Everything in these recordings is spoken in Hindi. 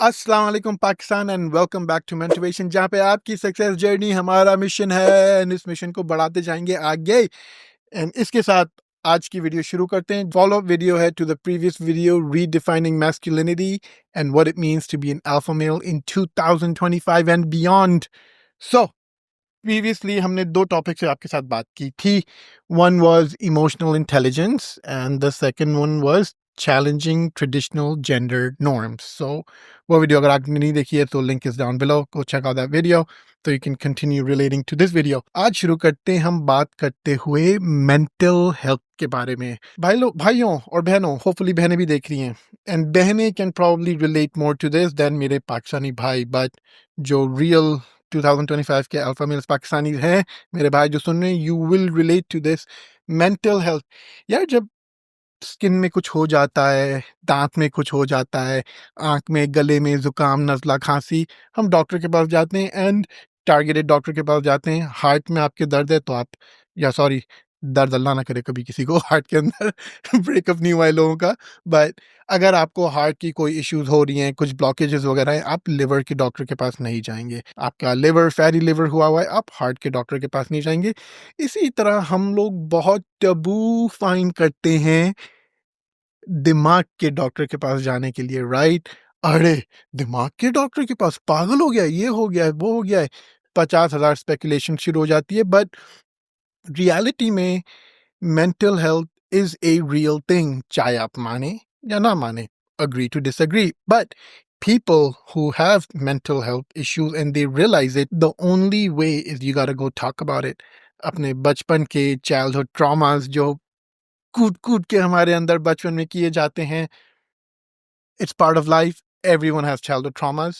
अस्सलाम वालेकुम Pakistan and welcome back to motivation, जहाँ पे आपकी सक्सेस जर्नी हमारा मिशन है एंड इस मिशन को बढ़ाते जाएंगे आगे। एंड इसके साथ आज की वीडियो शुरू करते हैं। फॉलो अप वीडियो है to the previous video, redefining masculinity and what it means to be an alpha male in 2025 and beyond. So previously हमने दो टॉपिक से आपके साथ बात की थी। One was emotional intelligence and the second one was challenging traditional gender norms. So वो वीडियो अगर आपने नहीं देखी है तो link is down below, go check out that video तो you can continue relating to this video. आज शुरू करते हैं हम बात करते हुए मेंटल हेल्थ के बारे में। भाइयों और बहनों, होपफुली बहनें भी देख रही हैं एंड बहनें can probably relate more to this then मेरे पाकिस्तानी भाई, बट जो रियल 2025 के अल्फा मेल्स पाकिस्तानी हैं, मेरे भाई जो सुन रहे हैं, you will relate to this. Mental health, यार जब स्किन में कुछ हो जाता है, दांत में कुछ हो जाता है, आंख में, गले में जुकाम, नज़ला, खांसी, हम डॉक्टर के पास जाते हैं एंड टारगेटेड डॉक्टर के पास जाते हैं। हार्ट में आपके दर्द है तो आप, या सॉरी, दर्द अल्लाह ना करे कभी किसी को हार्ट के अंदर ब्रेकअप नहीं हुआ है लोगों का, बट अगर आपको हार्ट की कोई इश्यूज हो रही हैं, कुछ ब्लॉकेजेस वगैरह हैं, आप लिवर के डॉक्टर के पास नहीं जाएंगे। आपका लिवर फैटी लिवर हुआ है, आप हार्ट के डॉक्टर के पास नहीं जाएंगे। इसी तरह हम लोग बहुत टबू फाइंड करते हैं दिमाग के डॉक्टर के पास जाने के लिए, राइट? अरे, दिमाग के डॉक्टर के पास, पागल हो गया है, ये हो गया है, वो हो गया है, 50,000 स्पेकुलेशन शुरू हो जाती है। बट रियलिटी में mental health is a real thing, चाहे आप माने या ना माने, agree to disagree, but people who have mental health issues and they realize it, the only way is you got to go talk about it. अपने बचपन के childhood traumas जो कूट कूट के हमारे अंदर बचपन में किए जाते हैं, it's part of life. Everyone has childhood traumas.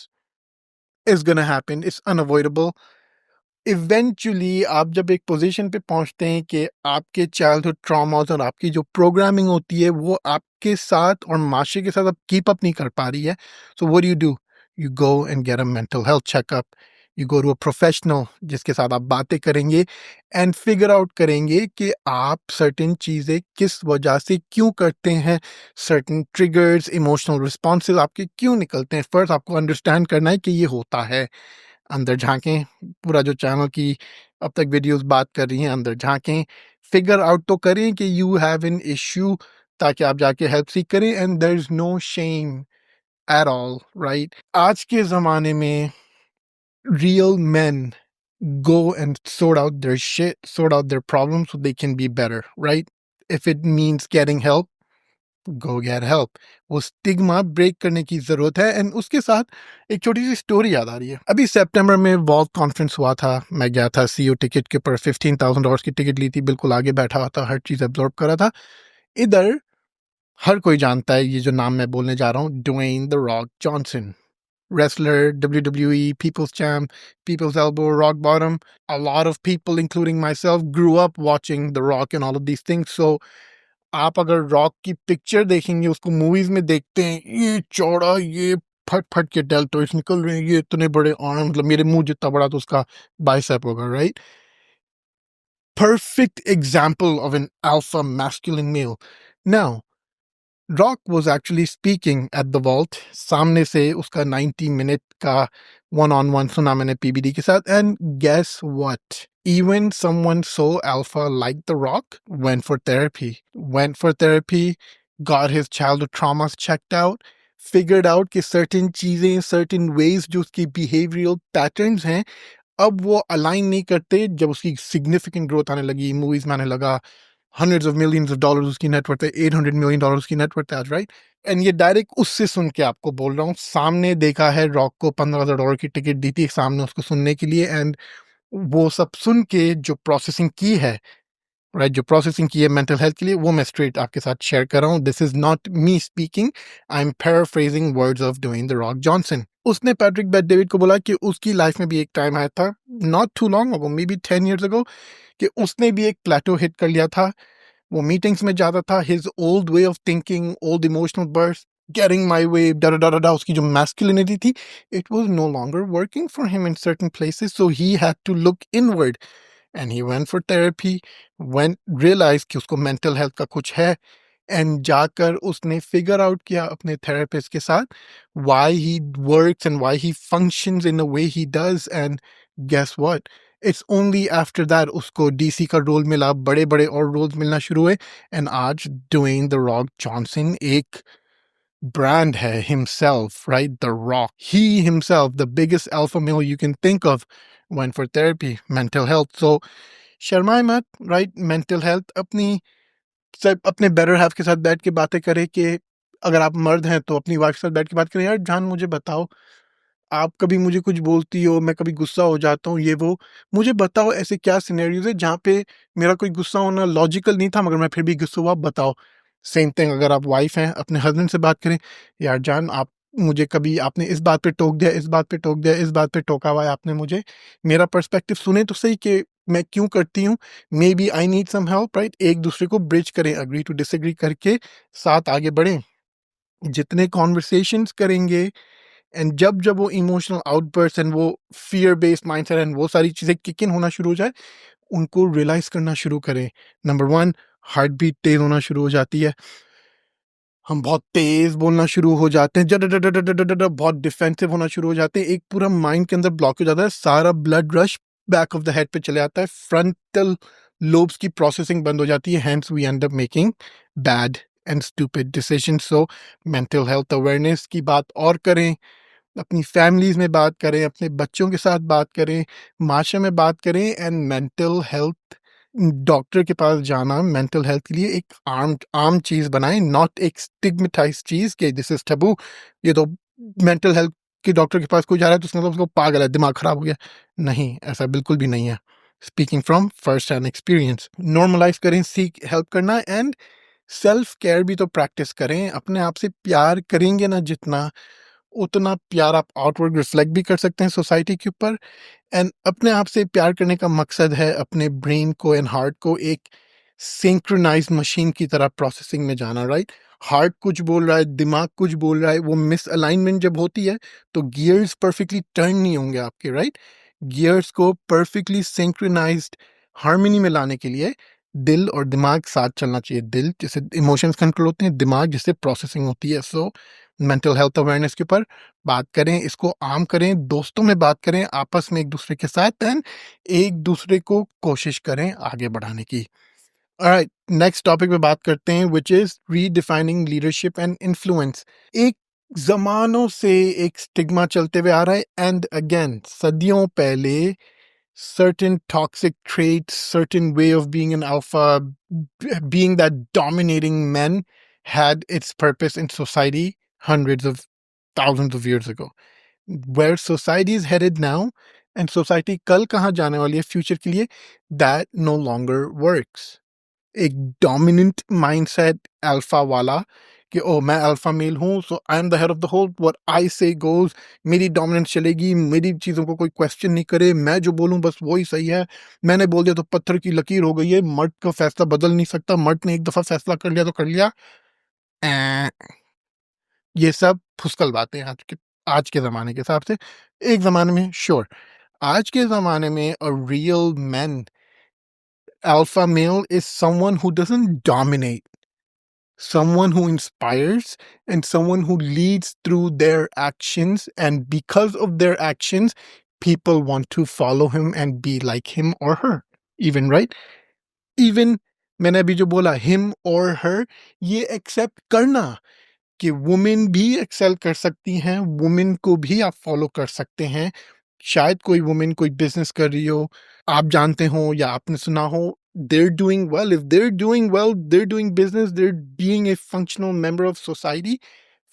It's gonna happen. It's unavoidable. Eventually आप जब एक पोजीशन पे पहुंचते हैं कि आपके चाइल्डहुड ट्रॉमास और आपकी जो प्रोग्रामिंग होती है वो आपके साथ और माशरे के साथ अब कीप अप नहीं कर पा रही है, so what do you go and get a mental health checkup. You go to a professional जिसके साथ आप बातें करेंगे एंड फिगर आउट करेंगे कि आप सर्टेन चीज़ें किस वजह से क्यों करते हैं, सर्टेन ट्रिगर्स, इमोशनल रिस्पॉन्सेज आपके क्यों निकलते हैं। फर्स्ट आपको अंडरस्टैंड करना है कि ये होता है। अंदर झाँकें, पूरा जो चैनल की अब तक वीडियोस बात कर रही हैं, अंदर झाँकें, फिगर आउट तो करें कि यू हैव एन इश्यू, ताकि आप जाके हेल्प सीक करें and there is no shame at all, right? आज के ज़माने में real men go and sort out their shit, sort out their problems so they can be better, right? If it means getting help, go get help. वो स्टिग्मा ब्रेक करने की जरूरत है एंड उसके साथ एक छोटी सी स्टोरी याद आ रही है। अभी सितंबर में वॉल्व कॉन्फ्रेंस हुआ था, मैं गया था, सीओ टिकट के पर $15,000 की टिकट ली थी, बिल्कुल आगे बैठा हुआ था, हर चीज एब्जॉर्ब कर रहा था। इधर हर कोई जानता है ये जो नाम मैं बोलने जा रहा हूँ, Dwayne the Rock Johnson, wrestler, WWE, People's Champ, People's Elbow, Rock Bottom. A lot of people, including myself, grew up watching The Rock and all of these things. So आप अगर रॉक की पिक्चर देखेंगे, उसको मूवीज में देखते हैं, ये चौड़ा, ये फट फट के डेल्टोइड्स निकल रहे हैं, ये इतने बड़े आर्म, मतलब मेरे मुंह जितना बड़ा तो उसका बाइसेप होगा, right? Perfect example of an alpha masculine male. Now, Rock was actually speaking at the vault. सामने से उसका 90 मिनट का one-on-one सुना मैंने PBD के साथ, and guess what? Even someone so alpha like The Rock went for therapy, got his childhood traumas checked out, figured out कि certain चीजें, certain ways जो उसकी behavioral patterns हैं, अब वो अलाइन नहीं करते। जब उसकी सिग्निफिकेंट ग्रोथ आने लगी, मूवीज में आने लगा, hundreds of millions of dollars उसकी नेटवर्थ है, $800 million उसकी नेटवर्थ है आज, राइट? एंड ये डायरेक्ट उससे सुन के आपको बोल रहा हूँ, सामने देखा है, रॉक को $15,000 की टिकट दी थी सामने उसको सुनने के लिए, एंड वो सब सुन के जो प्रोसेसिंग की है, राइट, जो प्रोसेसिंग की है मेंटल हेल्थ के लिए, वो मैं स्ट्रेट आपके साथ शेयर कर रहा हूँ। This is not me speaking, I am paraphrasing words of Dwayne the Rock Johnson. उसने पैट्रिक बेट डेविड को बोला कि उसकी लाइफ में भी एक टाइम आया था, not too long ago, maybe 10 years ago, कि उसने भी एक प्लेटो हिट कर लिया था। वो मीटिंग्स में जाता था, his old way of thinking, old emotional burst, getting my way, डा उसकी जो मैस्कुलिनिटी थी, it was no longer working for him in certain places, so he had to look inward and he went for therapy, went realized कि उसको mental health का कुछ है, एंड जाकर उसने फिगर आउट किया अपने थेरेपिस्ट के साथ why he works and why he functions in the way he does and guess what it's only after that उसको डीसी का रोल मिला, बड़े बड़े और रोल्स मिलना शुरू हुए एंड आज ड्वेन द रॉक जॉनसन एक brand hai himself, right? The Rock. He himself, the biggest alpha male you can think of, went for therapy, mental health. So शर्माए मत, right? Mental health अपनी सब अपने बेटर हाफ के साथ बैठ के बातें करें कि अगर आप मर्द हैं तो अपनी वाइफ के साथ बैठ के बात करें, यार जान मुझे बताओ, आप कभी मुझे कुछ बोलती हो, मैं कभी गुस्सा हो जाता हूँ, ये वो, मुझे बताओ ऐसे क्या सिनेरियोज है जहाँ पे मेरा कोई गुस्सा होना लॉजिकल नहीं था मगर मैं फिर भी गुस्सा हुआ, बताओ। सेम थिंग अगर आप वाइफ हैं, अपने हस्बैंड से बात करें, यार जान आप मुझे कभी आपने इस बात पे टोक दिया, इस बात पे टोक दिया, इस बात पे टोका हुआ है आपने मुझे, मेरा पर्सपेक्टिव सुने तो सही कि मैं क्यों करती हूँ, maybe I need some help, right? एक दूसरे को ब्रिज करें, अग्री टू डिसएग्री करके साथ आगे बढ़ें। जितने कॉन्वर्सेशंस करेंगे एंड जब वो इमोशनल आउटबर्स्ट एंड वो फियर बेस्ड माइंडसेट एंड वो सारी चीज़ें किक इन होना शुरू हो जाए, उनको रियलाइज़ करना शुरू करें। नंबर 1, हार्ट बीट तेज़ होना शुरू हो जाती है। हम बहुत तेज़ बोलना शुरू हो जाते हैं, जड बहुत डिफेंसिव होना शुरू हो जाते हैं, एक पूरा माइंड के अंदर ब्लॉक हो जाता है, सारा blood rush back of the head पे चले आता है, फ्रंटल लोब्स की प्रोसेसिंग बंद हो जाती है, hence we end up making bad and stupid decisions. So mental health awareness की बात और करें, अपनी फैमिलीज़ में बात करें, अपने बच्चों के साथ बात करें, माशरे में बात करें एंड मेंटल हेल्थ डॉक्टर के पास जाना मेंटल हेल्थ के लिए एक आम चीज़ बनाएं, नॉट एक स्टिग्मेटाइज चीज़ कि दिस इज़ टैबू। ये तो मेंटल हेल्थ के डॉक्टर के पास कोई जा रहा है तो उसका मतलब उसको पागल है, दिमाग खराब हो गया। नहीं, ऐसा बिल्कुल भी नहीं है। Speaking from first hand experience, normalise करें, सीख हेल्प करना एंड सेल्फ केयर भी तो प्रैक्टिस करें। अपने आप से प्यार करेंगे ना जितना, उतना प्यार आप आउटवर्ड रिफ्लेक्ट भी कर सकते हैं सोसाइटी के ऊपर। एंड अपने आप से प्यार करने का मकसद है अपने ब्रेन को एंड हार्ट को एक सिंक्रोनाइज्ड मशीन की तरह प्रोसेसिंग में जाना, राइट? हार्ट कुछ बोल रहा है, दिमाग कुछ बोल रहा है, वो मिस अलाइनमेंट जब होती है तो गियर्स परफेक्टली टर्न नहीं होंगे आपके, राइट? गियर्स को परफेक्टली सिंक्रोनाइज्ड हार्मनी में लाने के लिए दिल और दिमाग साथ चलना चाहिए। दिल जिससे इमोशंस कंट्रोल होते हैं, दिमाग जिससे प्रोसेसिंग होती है। सो मेंटल हेल्थ अवेयरनेस के ऊपर बात करें, इसको आम करें, दोस्तों में बात करें, आपस में एक दूसरे के साथ एंड एक दूसरे को कोशिश करें आगे बढ़ाने की। ऑलराइट, नेक्स्ट टॉपिक पे बात करते हैं which is redefining leadership and influence. एक जमानों से एक स्टिग्मा चलते हुए आ रहा है एंड अगेन सदियों पहले certain toxic traits, certain way of being an alpha, being that dominating men had its purpose in society hundreds of thousands of years ago. Where society is headed now and society कल कहाँ जाने वाली है फ्यूचर के लिए, that no longer works. एक डोमिनेंट माइंडसेट अल्फा वाला कि ओ मैं अल्फा मेल हूँ so I am the head of the whole, what I say goes, मेरी डोमिनेंस चलेगी, मेरी चीज़ों को कोई क्वेश्चन नहीं करे, मैं जो बोलूँ बस वही सही है, मैंने बोल दिया तो पत्थर की लकीर हो गई है, मर्द का फैसला बदल नहीं सकता, मर्द ने एक दफ़ा फैसला कर लिया तो कर लिया। ऐं, ये सब फुसकल बातें हैं आज के ज़माने के हिसाब से। एक ज़माने में श्योर, आज के ज़माने में a real man alpha male is someone who doesn't dominate, someone who inspires, and someone who leads through their actions. And because of their actions, people want to follow him and be like him or her. Even, right? Even मैंने अभी जो बोला him or her, ये accept करना कि वुमेन भी एक्सेल कर सकती हैं, वुमेन को भी आप फॉलो कर सकते हैं। शायद कोई वुमेन कोई बिजनेस कर रही हो, आप जानते हो या आपने सुना हो, they're doing well. If they're doing well, they're doing business, they're being a functional member of society,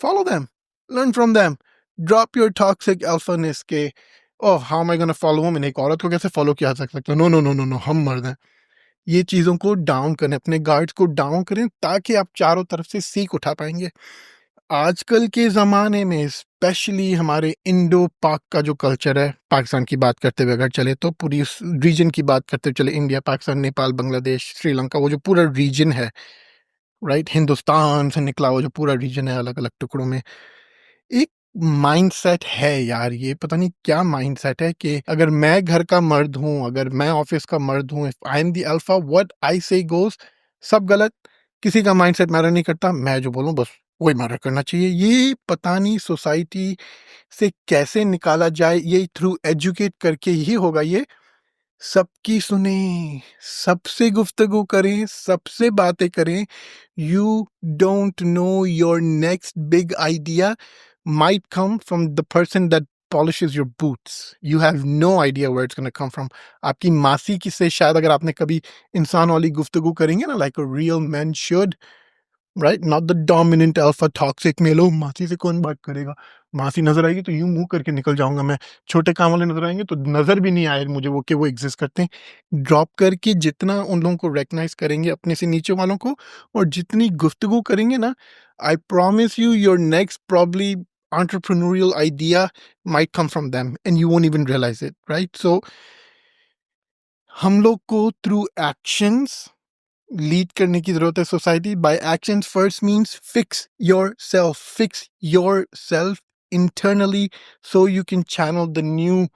follow them, learn from them. Drop your toxic alphaness के oh how am I going to follow women, एक औरत को कैसे फॉलो किया जा सकता है, no no no no no, हम मर्द हैं। ये चीज़ों को डाउन करें, अपने गार्ड्स को डाउन करें ताकि आप चारों तरफ से सीख उठा पाएंगे। आजकल के ज़माने में स्पेशली हमारे इंडो पाक का जो कल्चर है, पाकिस्तान की बात करते हुए अगर चले तो पूरी उस रीजन की बात करते हुए चले, इंडिया, पाकिस्तान, नेपाल, बांग्लादेश, श्रीलंका, वो जो पूरा रीजन है, राइट? हिंदुस्तान से निकला वो जो पूरा रीजन है अलग-अलग टुकड़ों में, एक माइंडसेट है यार, ये पता नहीं क्या माइंडसेट है कि अगर मैं घर का मर्द हूँ, अगर मैं ऑफिस का मर्द हूँ, if I am the alpha, what I से गोज़, सब गलत। किसी का माइंडसेट मैटर नहीं करता, मैं जो बोलूँ बस वही मैटर करना चाहिए। ये पता नहीं सोसाइटी से कैसे निकाला जाए, ये थ्रू एजुकेट करके ही होगा ये। सबकी सुने, सबसे गुफ्तगू करें, सबसे बातें करें। You don't know your next big idea might come from the person that polishes your boots. You have no idea where it's going to come from. आपकी मासी की से शायद अगर आपने कभी इंसान वाली गुफ्तगू करेंगे ना, like a real man should, right, not the dominant alpha toxic male. ओ मासी से कौन बात करेगा, मासी नजर आएगी तो यूं मुंह करके निकल जाऊंगा मैं, छोटे काम वाले नजर आएंगे तो नजर भी नहीं आए मुझे वो कि वो एग्जिस्ट करते हैं। ड्रॉप करके जितना उन लोगों को रिकग्नाइज करेंगे अपने से नीचे वालों को, और जितनी गुफ्तगू करेंगे ना, I promise you your next probably entrepreneurial idea might come from them and you won't even realize it, right? So हम लोग को through actions लीड करने की जरूरत है society. By actions first means fix yourself internally so you can channel the new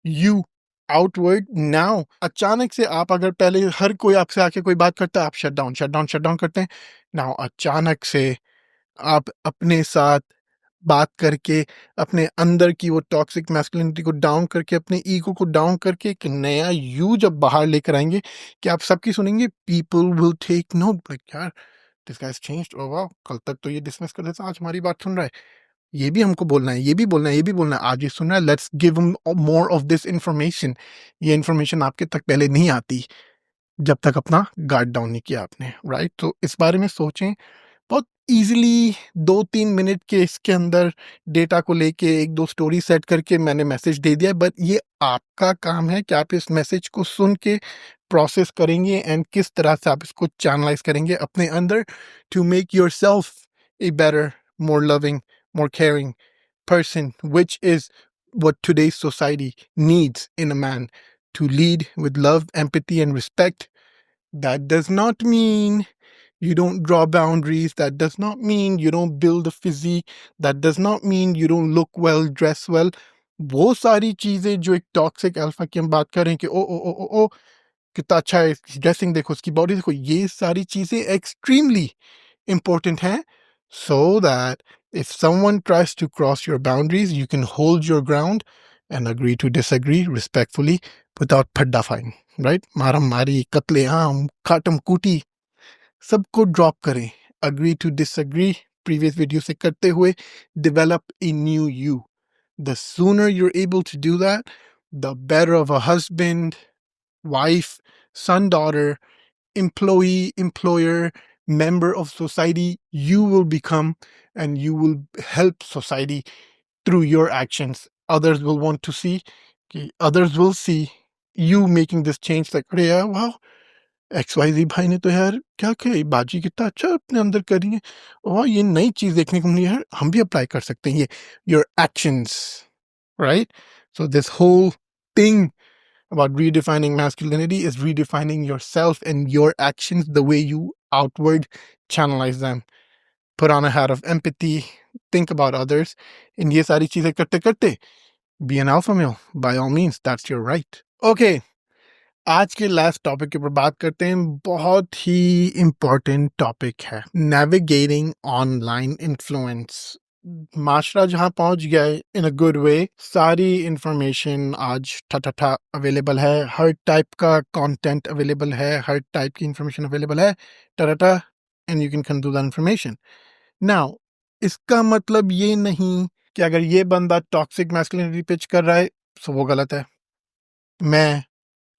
you outward. Now अचानक से आप, अगर पहले हर कोई आपसे आके कोई बात करता है आप शट डाउन करते हैं, नाउ अचानक से आप अपने साथ बात करके अपने अंदर की वो टॉक्सिक मैस्कुलिनिटी को डाउन करके, अपने ईगो को डाउन करके एक नया यू जब बाहर लेकर आएंगे कि आप सबकी सुनेंगे, people will take note, like यार दिस गाइस चेंज्ड, ओह वाह, कल तक तो ये डिसमिस कर देता, आज हमारी बात सुन रहा है, ये भी हमको बोलना है, ये भी बोलना है, ये भी बोलना है, आज ये सुन रहा है, let's give him more of this information. ये इंफॉर्मेशन आपके तक पहले नहीं आती जब तक अपना गार्ड डाउन नहीं किया आपने, राइट? तो इस बारे में सोचें। बहुत ईज़िली 2-3 मिनट के इसके अंदर डेटा को लेके 1-2 स्टोरी सेट करके मैंने मैसेज दे दिया है, बट ये आपका काम है कि आप इस मैसेज को सुन के प्रोसेस करेंगे एंड किस तरह से आप इसको चैनलाइज़ करेंगे अपने अंदर to make yourself a better, more loving, more caring person, which is what today's society needs in a man, to lead with love, empathy, and respect. That does not mean you don't draw boundaries. That does not mean you don't build a physique. That does not mean you don't look well, dress well. वो सारी चीजें जो एक टॉक्सिक अल्फा की हम बात कर रहे हैं कि ओ कितना अच्छा है, ड्रेसिंग देखो, उसकी बॉडी देखो, ये सारी चीजें एक्सट्रीमली important हैं, so that if someone tries to cross your boundaries, you can hold your ground and agree to disagree respectfully without फड्डाफाइंग, right? मारम मारी, कत्ले आम, काटम कूटी, सबको ड्रॉप करें, agree to disagree previous video से करते हुए develop a new you. The sooner you're able to do that, the better of a husband, wife, son, daughter, employee, employer, member of society you will become, and you will help society through your actions. Others will want to see, others will see you making this change, like अरे यार वाह, XYZ भाई ने तो यार क्या किया, बाजी कितना अच्छा अपने अंदर करी है, और ये नई चीज देखने को मिली है, हम भी अप्लाई कर सकते हैं ये, your actions, right? So this whole thing about redefining masculinity is redefining yourself and your actions, the way you outward channelize them. Put on a hat of empathy, think about others, and ये सारी चीजें करते करते be an alpha male, by all means, that's your right. Okay, आज के लास्ट टॉपिक के ऊपर बात करते हैं। बहुत ही इम्पोर्टेंट टॉपिक है, नेविगेटिंग ऑनलाइन इन्फ्लुएंस। माशरा जहां पहुंच गया है इन अ गुड वे, सारी इंफॉर्मेशन आज ठा अवेलेबल है, हर टाइप का कंटेंट अवेलेबल है, हर टाइप की इंफॉर्मेशन अवेलेबल है, Tata, and you can consume that information. Now इसका मतलब ये नहीं कि अगर ये बंदा टॉक्सिक मैस्कुलिनिटी पिच कर रहा है तो वो गलत है, मैं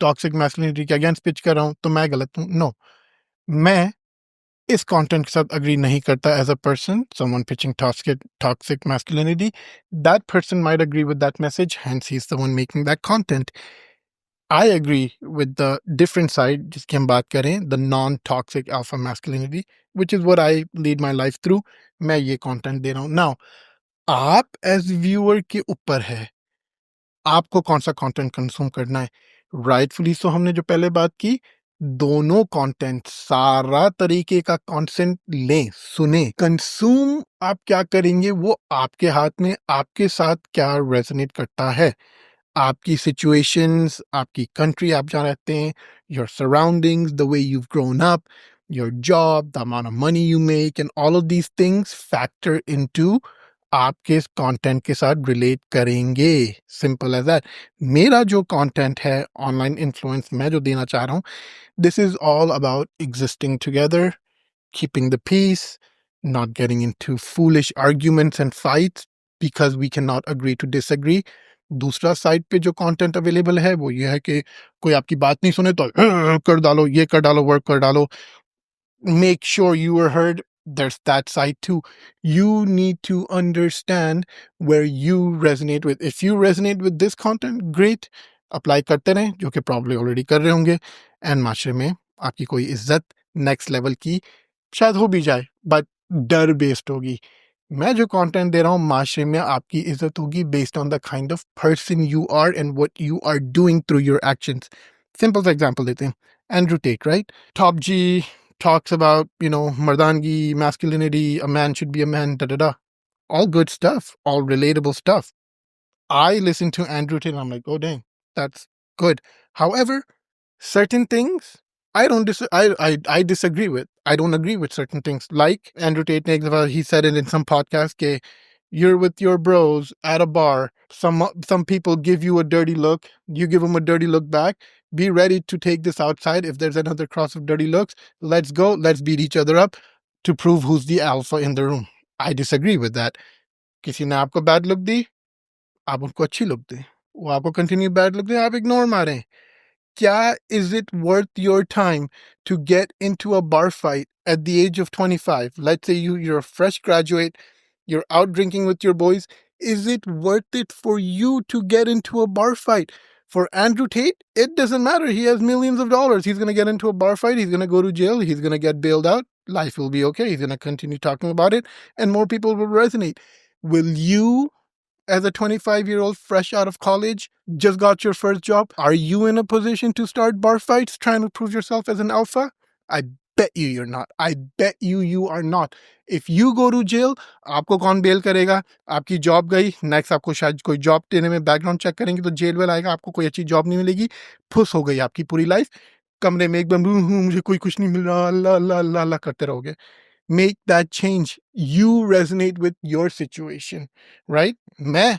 टॉक्सिक मैस्कुलिनिटी के अगेंस्ट पिच कर रहा हूं तो मैं गलत हूं। नो, मैं इस कंटेंट के साथ अग्री नहीं करता as a person, someone pitching toxic masculinity, that person might agree with that message, hence he is the one making that content. I agree with the different side जिसकी हम बात करें, the non toxic alpha masculinity, which is what I lead my life through. मैं ये कंटेंट दे रहा हूं। नाउ आप एज व्यूअर के ऊपर है, आपको कौन सा कंटेंट कंज्यूम करना है। राइटफुली सो हमने जो पहले बात की, दोनों कंटेंट, सारा तरीके का कंटेंट लें, सुने, कंज्यूम आप क्या करेंगे वो आपके हाथ में, आपके साथ क्या रेजोनेट करता है, आपकी सिचुएशंस, आपकी कंट्री, आप जहाँ रहते हैं, your surroundings, the way you grown up, your job, the amount of money you make, and all of these things factor into आपके इस कंटेंट के साथ रिलेट करेंगे. Simple as that. मेरा जो कंटेंट है, ऑनलाइन इन्फ्लुएंस मैं जो देना चाह रहा हूँ, this is all about existing together, keeping the peace, not getting into foolish arguments and fights because we cannot agree to disagree. दूसरा साइड पे जो कंटेंट अवेलेबल है वो ये है कि कोई आपकी बात नहीं सुने तो कर डालो, ये कर डालो, वर्क कर डालो. Make sure you are heard. There's that side too. You need to understand where you resonate with. If you resonate with this content, great. Apply करते रहें, जो कि probably already कर रहे होंगे. And माशरे में आपकी कोई इज्जत next level की शायद हो भी जाए, but डर based होगी. मैं जो कंटेंट दे रहा हूँ, माशरे में आपकी इज्जत होगी based on the kind of person you are and what you are doing through your actions. Simple सा example देते हैं. Andrew Tate, right? Top G talks about, mardangi, masculinity, a man should be a man, da da da. All good stuff, all relatable stuff. I listen to Andrew Tate and I'm like, oh dang, that's good. However, certain things I disagree with. I don't agree with certain things. Like Andrew Tate, he said it in some podcast, ke, you're with your bros at a bar. Some people give you a dirty look. You give them a dirty look back. Be ready to take this outside. If there's another cross of dirty looks, let's go. Let's beat each other up to prove who's the alpha in the room. I disagree with that. किसी ने आपको bad look दी, आप उनको अच्छी look दें. वो आपको continue bad look दें, आप ignore मारें. Kya, is it worth your time to get into a bar fight at the age of 25? Let's say you're a fresh graduate, you're out drinking with your boys. Is it worth it for you to get into a bar fight? For Andrew Tate, it doesn't matter. He has millions of dollars. He's going to get into a bar fight. He's going to go to jail. He's going to get bailed out. Life will be okay. He's going to continue talking about it, and more people will resonate. Will you, as a 25-year-old fresh out of college, just got your first job, are you in a position to start bar fights trying to prove yourself as an alpha? I bet you're not. I bet you are not. If you go to jail, आपको कौन बेल करेगा? आपकी जॉब गई, नेक्स्ट आपको शायद कोई जॉब देने में बैकग्राउंड चेक करेंगे तो जेल वेल आएगा, आपको कोई अच्छी जॉब नहीं मिलेगी, फुस हो गई आपकी पूरी लाइफ. कमरे में एकदम मुझे कोई कुछ नहीं मिल रहा, अल्लाह अल्लाह अल्लाह अल्लाह करते रहोगे. Make that change. You resonate with your situation, right? मैं,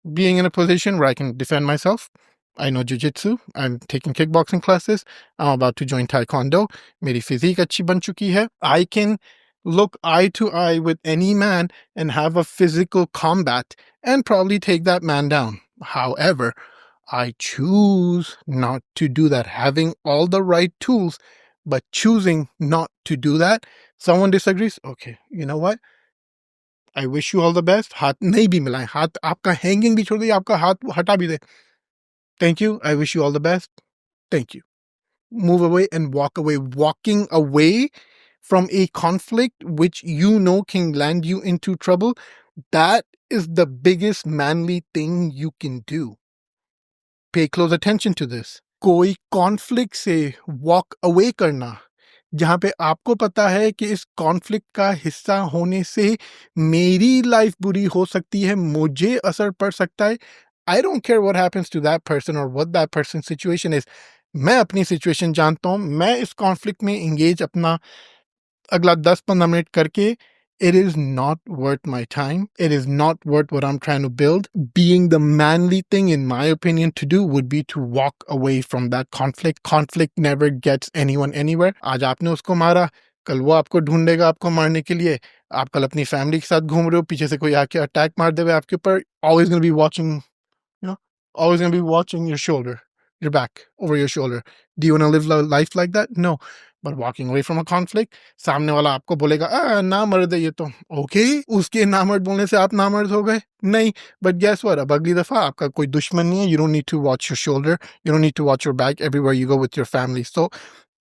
being in a position where I can defend myself. I know jiu-jitsu. I'm taking kickboxing classes. I'm about to join taekwondo. Meri physique achhi ban chuki hai. I can look eye to eye with any man and have a physical combat and probably take that man down. However, I choose not to do that. Having all the right tools, but choosing not to do that. Someone disagrees. Okay, you know what? I wish you all the best. हाथ नहीं भी मिलाएं, हाथ आपका हैंगिंग भी छोड़ दिए, आपका हाथ हटा भी दे. Thank you. I wish you all the best. Thank you. Move away and walk away. Walking away from a conflict which you know can land you into trouble, that is the biggest manly thing you can do. Pay close attention to this. कोई conflict से walk away करना, जहां पे आपको पता है कि इस कॉन्फ्लिक्ट का हिस्सा होने से मेरी लाइफ बुरी हो सकती है, मुझे असर पड़ सकता है. I don't care what happens to that person और what that person situation is. मैं अपनी सिचुएशन जानता हूं. मैं इस कॉन्फ्लिक्ट में एंगेज अपना अगला 10-15 मिनट करके, it is not worth my time. It is not worth what I'm trying to build. Being the manly thing, in my opinion, to do would be to walk away from that conflict. Conflict never gets anyone anywhere. आज आपने उसको मारा, कल वो आपको ढूंढेगा आपको मारने के लिए. आप कल अपनी फैमिली के साथ घूम रहे हो, पीछे से कोई आके अटैक मार देवे आपके ऊपर. Always going to be watching, always going to be watching your shoulder, your back, over your shoulder. Do you want to live life like that? No. But walking away from a conflict, सामने वाला आपको बोलेगा ना मर्द है ये तो, ओके, उसके ना मर्द बोलने से आप ना मर्द हो गए? नहीं. But guess what? अब अगली दफा आपका कोई दुश्मन नहीं है. You don't need to watch your shoulder. You don't need to watch your back everywhere you go with your family. So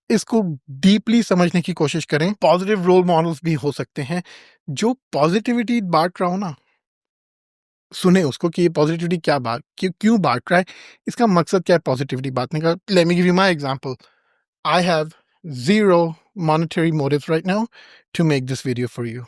इसको डीपली समझने की कोशिश करें. पॉजिटिव रोल मॉडल्स भी हो सकते हैं जो पॉजिटिविटी बांट रहा हो ना, सुने उसको कि ये पॉजिटिविटी क्यों बांट रहा है, इसका मकसद क्या है पॉजिटिविटी बांटने का. Let me give you my example. I have zero monetary motives right now to make this video for you.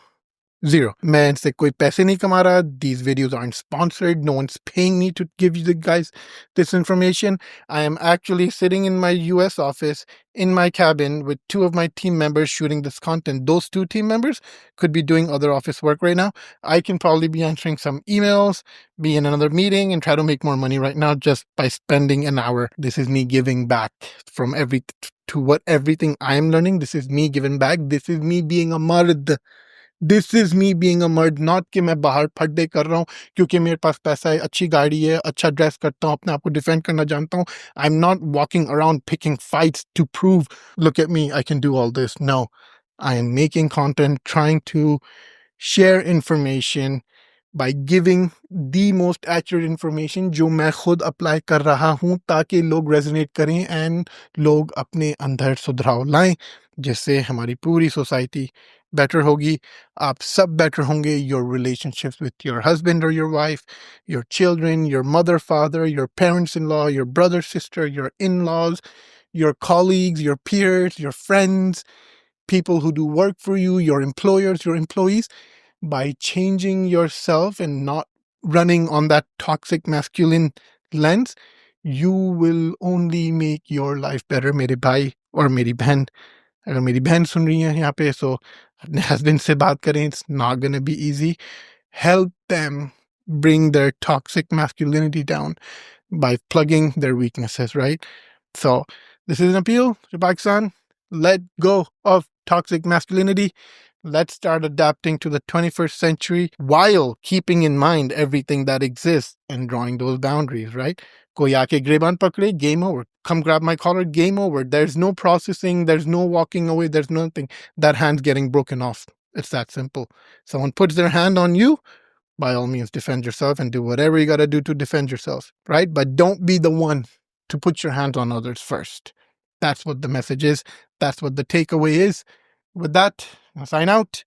Zero. मैं इनसे कोई पैसे नहीं कमा रहा. These videos aren't sponsored. No one's paying me to give you the guys this information. I am actually sitting in my US office in my cabin with two of my team members shooting this content. Those two team members could be doing other office work right now. I can probably be answering some emails, be in another meeting, and try to make more money right now just by spending an hour. This is me giving back from everything I am learning. This is me giving back. This is me being a mard. This is me being a मर्द. नॉट कि मैं बाहर फड्डे कर रहा हूँ क्योंकि मेरे पास पैसा है, अच्छी गाड़ी है, अच्छा ड्रेस करता हूँ, अपने आप को डिफेंड करना जानता हूँ. I am not walking around picking fights to prove look at me, I can do all this. No, I am making content, trying to share information by giving the most accurate information जो मैं खुद अप्लाई कर रहा हूँ ताकि लोग रेजोनेट करें एंड लोग अपने अंदर सुधार लाएं जिससे हमारी पूरी सोसाइटी बेटर होगी. आप सब बेटर होंगे. Your relationships with your husband और your wife, your children, your mother father, your parents in law, your brother sister, your in laws, your colleagues, your peers, your friends, people who do work for you, your employers, your employees. By changing yourself and not running on that toxic masculine lens, you will only make your life better. मेरे भाई और मेरी बहन, अगर मेरी बहन सुन रही है यहाँ पे, so अपने husband से बात करें. It's not gonna be easy. Help them bring their toxic masculinity down by plugging their weaknesses, right? So this is an appeal to Pakistan. Let go of toxic masculinity. Let's start adapting to the 21st century while keeping in mind everything that exists and drawing those boundaries, right? Koi aake greban pakde, game over. Come grab my collar, game over. There's no processing, there's no walking away, there's nothing. That hand's getting broken off. It's that simple. Someone puts their hand on you, by all means, defend yourself and do whatever you got to do to defend yourself, right? But don't be the one to put your hands on others first. That's what the message is. That's what the takeaway is. With that, I sign out.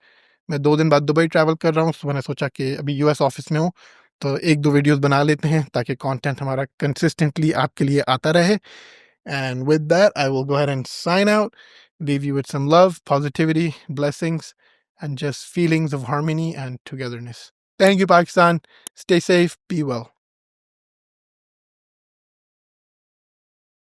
मैं 2 दिन बाद दुबई ट्रैवल कर रहा हूँ, तो मैंने सोचा कि अभी यूएस ऑफिस में हूँ, तो 1-2 वीडियोस बना लेते हैं ताकि कंटेंट हमारा कंसिस्टेंटली आपके लिए आता रहे. And with that, I will go ahead and sign out, leave you with some love, positivity, blessings, and just feelings of harmony and togetherness. Thank you, Pakistan. Stay safe, be well.